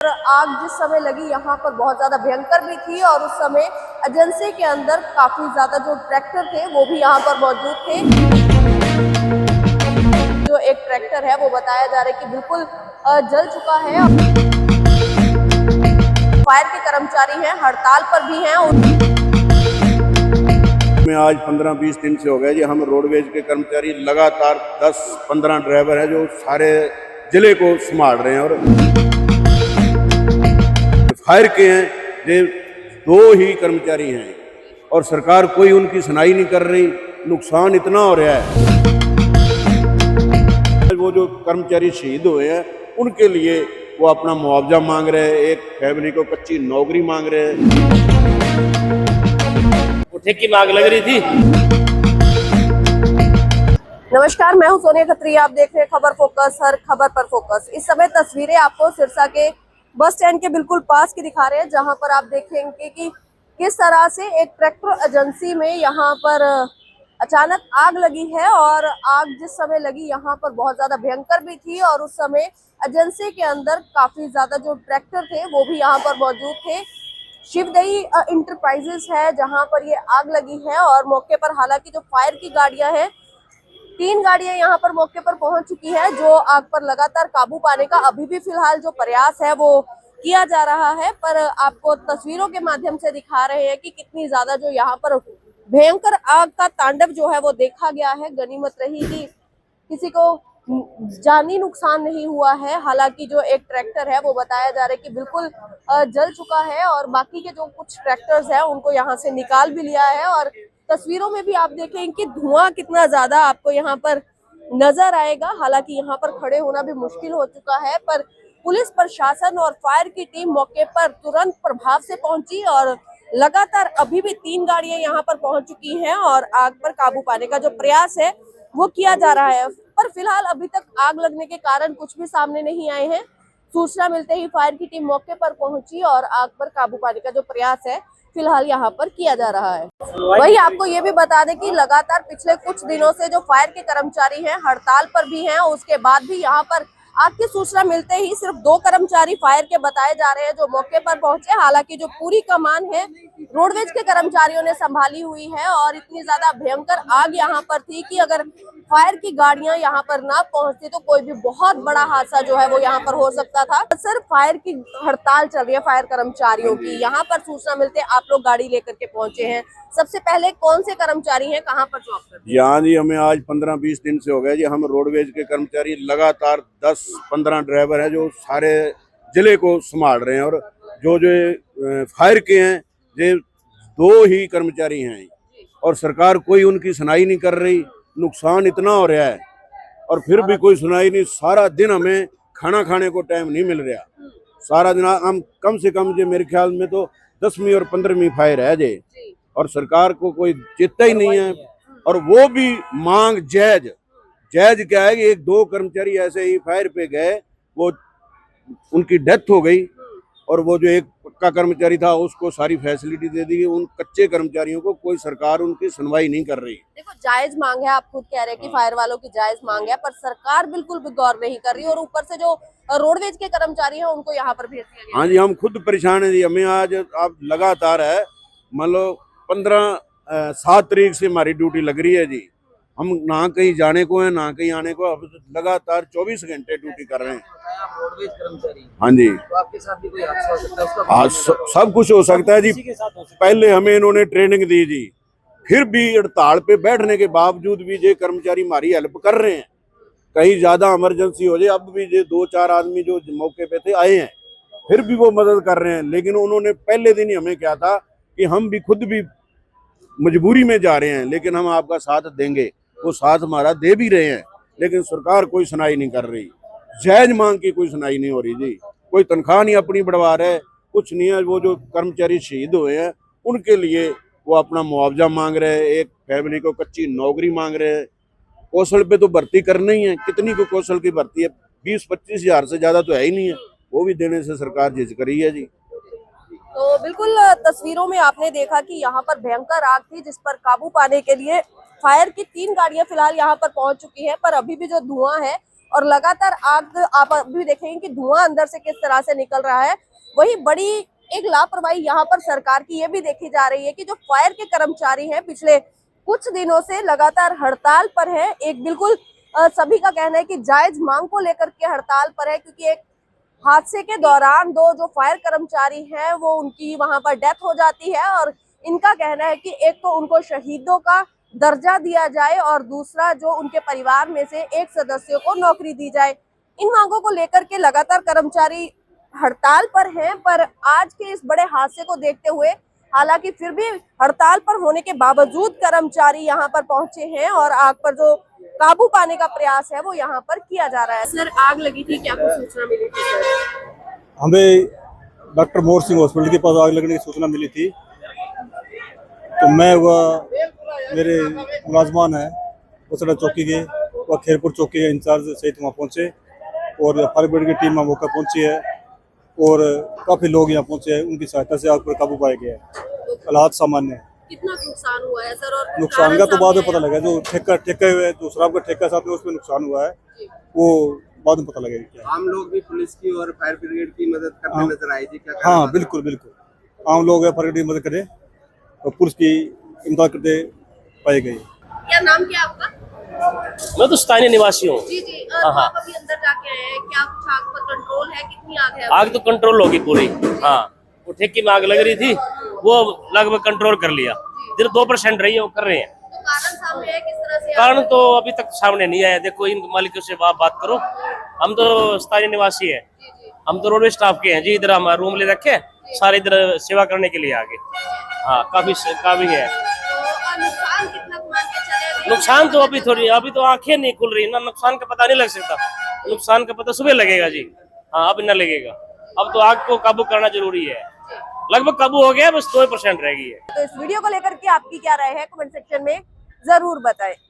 आग जिस समय लगी यहाँ पर बहुत ज्यादा भयंकर भी थी और उस समय एजेंसी के अंदर काफी ज्यादा जो ट्रैक्टर थे वो भी यहाँ पर मौजूद थे। जो एक ट्रैक्टर है वो बताया जा रहा है कि बिल्कुल जल चुका है। फायर के कर्मचारी हैं, हड़ताल पर भी हैं। में आज 15-20 दिन से हो गए जी, हम रोडवेज के कर्मचारी लगातार 10-15 ड्राइवर हैं जो सारे जिले को संभाल रहे हैं और फायर के हैं ये 2 ही कर्मचारी हैं और सरकार कोई उनकी सुनाई नहीं कर रही। नुकसान इतना हो रहा है, वो जो कर्मचारी शहीद हुए हैं उनके लिए वो अपना मुआवजा मांग रहे हैं, एक फैमिली को कच्ची नौकरी मांग रहे हैं। उठे की मांग लग रही थी। नमस्कार, मैं हूं सोनिया खत्री, आप देख रहे हैं खबर फोकस, हर खबर पर फोकस। इस समय तस्वीरें आपको सिरसा के बस स्टैंड के बिल्कुल पास की दिखा रहे हैं, जहां पर आप देखेंगे कि किस तरह से एक ट्रैक्टर एजेंसी में यहां पर अचानक आग लगी है। और आग जिस समय लगी यहाँ पर बहुत ज्यादा भयंकर भी थी और उस समय एजेंसी के अंदर काफी ज्यादा जो ट्रैक्टर थे वो भी यहाँ पर मौजूद थे। शिवदई इंटरप्राइजेस है जहां पर ये आग लगी है और मौके पर हालांकि जो फायर की गाड़ियां हैं, 3 गाड़ियां यहां पर मौके पर पहुंच चुकी है। जो आग पर लगातार काबू पाने का अभी भी फिलहाल जो प्रयास है वो किया जा रहा है, पर आपको तस्वीरों के माध्यम से दिखा रहे हैं कि कितनी ज्यादा जो यहाँ पर भयंकर आग का तांडव जो है वो देखा गया है। गनीमत रही कि किसी को जानी नुकसान नहीं हुआ है। हालांकि जो एक ट्रैक्टर है वो बताया जा रहा है कि बिल्कुल जल चुका है और बाकी के जो कुछ ट्रैक्टर्स हैं उनको यहाँ से निकाल भी लिया है। और तस्वीरों में भी आप देखें कि धुआं कितना ज्यादा आपको यहाँ पर नजर आएगा। हालांकि यहाँ पर खड़े होना भी मुश्किल हो चुका है, पर पुलिस प्रशासन और फायर की टीम मौके पर तुरंत प्रभाव से पहुंची और लगातार अभी भी 3 गाड़ियां यहाँ पर पहुंच चुकी हैं और आग पर काबू पाने का जो प्रयास है वो किया जा रहा है। पर फिलहाल अभी तक आग लगने के कारण कुछ भी सामने नहीं आए हैं। सूचना मिलते ही फायर की टीम मौके पर पहुंची और आग पर काबू पाने का जो प्रयास है फिलहाल यहाँ पर किया जा रहा है। वही आपको ये भी बता दें कि लगातार पिछले कुछ दिनों से जो फायर के कर्मचारी हैं हड़ताल पर भी हैं, उसके बाद भी यहाँ पर आग की सूचना मिलते ही सिर्फ 2 कर्मचारी फायर के बताए जा रहे हैं जो मौके पर पहुंचे। हालांकि जो पूरी कमान है रोडवेज के कर्मचारियों ने संभाली हुई है और इतनी ज्यादा भयंकर आग यहाँ पर थी कि अगर फायर की गाड़ियां यहाँ पर ना पहुंचती तो कोई भी बहुत बड़ा हादसा जो है वो यहाँ पर हो सकता था। सर, फायर की हड़ताल चल रही है फायर कर्मचारियों की, यहाँ पर सूचना मिलते आप लोग गाड़ी लेकर के पहुंचे हैं। सबसे पहले कौन से कर्मचारी हैं, कहाँ पर जॉब करते हैं? यहाँ जी हमें आज 15-20 दिन से हो गए जी, हम रोडवेज के कर्मचारी लगातार 10-15 ड्राइवर हैं जो सारे जिले को संभाल रहे हैं और जो फायर के हैं ये 2 ही कर्मचारी हैं और सरकार कोई उनकी सुनाई नहीं कर रही। नुकसान इतना हो रहा है और फिर भी कोई सुनाई नहीं। सारा दिन हमें खाना खाने को टाइम नहीं मिल रहा। सारा दिन हम कम से कम जो मेरे ख्याल में तो 10वीं और 15वीं फायर है जे और सरकार को कोई चेता ही नहीं है। और वो भी मांग जायज क्या है कि 1-2 कर्मचारी ऐसे ही फायर पे गए, वो उनकी डेथ हो गई और वो जो एक पक्का कर्मचारी था उसको सारी फैसिलिटी दे दी गई। उन कच्चे कर्मचारियों को कोई सरकार उनकी सुनवाई नहीं कर रही। देखो, जायज मांग है, आप खुद कह रहे हैं कि फायर वालों की जायज मांग है, पर सरकार बिल्कुल भी गौर नहीं कर रही और ऊपर से जो रोडवेज के कर्मचारी हैं उनको यहाँ पर भेज दिया गया। हाँ जी, हम खुद परेशान हैं जी। हमें आज आप लगातार है मान लो 7 तारीख से हमारी ड्यूटी लग रही है जी। हम ना कहीं जाने को है ना कहीं आने को, अब लगातार 24 घंटे ड्यूटी कर रहे हैं। आप रोडवेज कर्मचारी, हाँ जी, तो आपके साथ भी कोई हादसा हो सकता है उसका? हाँ, सब कुछ हो सकता है जी। पहले हमें इन्होंने ट्रेनिंग दी जी, फिर भी हड़ताल पे बैठने के बावजूद भी ये कर्मचारी हमारी हेल्प कर रहे हैं। कहीं ज्यादा इमरजेंसी हो जाए, अब भी ये 2-4 आदमी जो मौके पे थे आए हैं, फिर भी वो मदद कर रहे हैं। लेकिन उन्होंने पहले दिन ही हमें क्या था कि हम भी खुद भी मजबूरी में जा रहे हैं, लेकिन हम आपका साथ देंगे। वो साथ हमारा दे भी रहे हैं, लेकिन सरकार कोई सुनाई नहीं कर रही। जायज मांग की कोई सुनाई नहीं हो रही जी। कोई तनख्वाह नहीं अपनी बढ़वा रहे, कुछ नहीं है। वो जो कर्मचारी शहीद हुए हैं उनके लिए वो अपना मुआवजा मांग रहे हैं, एक फैमिली को कच्ची नौकरी मांग रहे हैं। कौशल पे तो भर्ती करना ही है, कितनी को कौशल की भर्ती है? 20-25 हजार से ज्यादा तो है ही नहीं है, वो भी देने से सरकार झिझक रही है जी। तो बिल्कुल तस्वीरों में आपने देखा कि यहाँ पर भयंकर आग थी जिस पर काबू पाने के लिए फायर की 3 गाड़ियां फिलहाल यहाँ पर पहुंच चुकी है, पर अभी भी जो धुआं है और लगातार आग आप अभी देखेंगे कि धुआं अंदर से किस तरह से निकल रहा है। वही बड़ी एक लापरवाही यहाँ पर सरकार की ये भी देखी जा रही है कि जो फायर के कर्मचारी हैं पिछले कुछ दिनों से लगातार हड़ताल पर है। एक बिल्कुल सभी का कहना है कि जायज मांग को लेकर के हड़ताल पर है, क्योंकि एक हादसे के दौरान दो जो फायर कर्मचारी हैं वो उनकी वहां पर डेथ हो जाती है और इनका कहना है कि एक तो उनको शहीदों का दर्जा दिया जाए और दूसरा जो उनके परिवार में से एक सदस्य को नौकरी दी जाए। इन मांगों को लेकर के लगातार कर्मचारी हड़ताल पर हैं, पर आज के इस बड़े हादसे को देखते हुए हालांकि फिर भी हड़ताल पर होने के बावजूद कर्मचारी यहाँ पर पहुंचे हैं और आग पर जो काबू पाने का प्रयास है वो यहाँ पर किया जा रहा है। सर, आग लगी थी, क्या कुछ सूचना मिली थी सर? हमें डॉक्टर मोहर सिंह हॉस्पिटल के पास आग लगने की सूचना मिली थी, तो मैं वह मेरे मुलाजमान हैं उसड़ा चौकी के वह खेरपुर चौकी के इंचार्ज सहित वहाँ पहुँचे और फायर ब्रिगेड की टीम वहाँ मौका पहुँची है और काफ़ी लोग यहाँ पहुँचे हैं। उनकी सहायता से आग पर काबू पाया गया है। हालात सामान्य है। कितना नुकसान हुआ है सर? और नुकसान का तो बाद में पता लगा, जो ठेका हुआ है, जो शराब का ठेका साथ में उसमें नुकसान हुआ है वो बाद में पता लगेगा क्या। आम लोग भी पुलिस की और फायर ब्रिगेड की मदद करते नजर आए थे क्या? हाँ बिल्कुल बिल्कुल, आम लोग है फायर ब्रिगेड की मदद करें और पुलिस की इमदाद करते पाए गए। क्या नाम क्या आपका? मैं तो स्थानीय निवासी हूँ। जी जी। हाँ। आप अभी अंदर जाके आए हैं, क्या कुछ आग पर कंट्रोल है? कितनी आग है? आग तो कंट्रोल होगी पूरी। हाँ, वो ठेके में आग लग रही थी, वो लगभग कंट्रोल कर लिया। इधर 2% रही है, वो कर रहे हैं। तो कारण सामने है किस तरह से? कारण तो अभी तक सामने नहीं आया। देखो इन मालिकों से बात करो। हम तो स्थानीय निवासी हैं, हम तो रोडवे स्टाफ के हैं जी। इधर हमारा रूम ले रखे हैं, सारे इधर सेवा करने के लिए आगे। हाँ, काफी है। तो नुकसान कितना मान के चले? नुकसान तो अभी तो आंखें नहीं खुल रही ना, नुकसान का पता नहीं लग सकता। नुकसान का पता सुबह लगेगा जी। हाँ, अब न लगेगा। अब तो आग को काबू करना जरूरी है। लगभग काबू हो गया, बस 2% रह गई है। तो इस वीडियो को लेकर के आपकी क्या राय है, कमेंट सेक्शन में जरूर बताएं।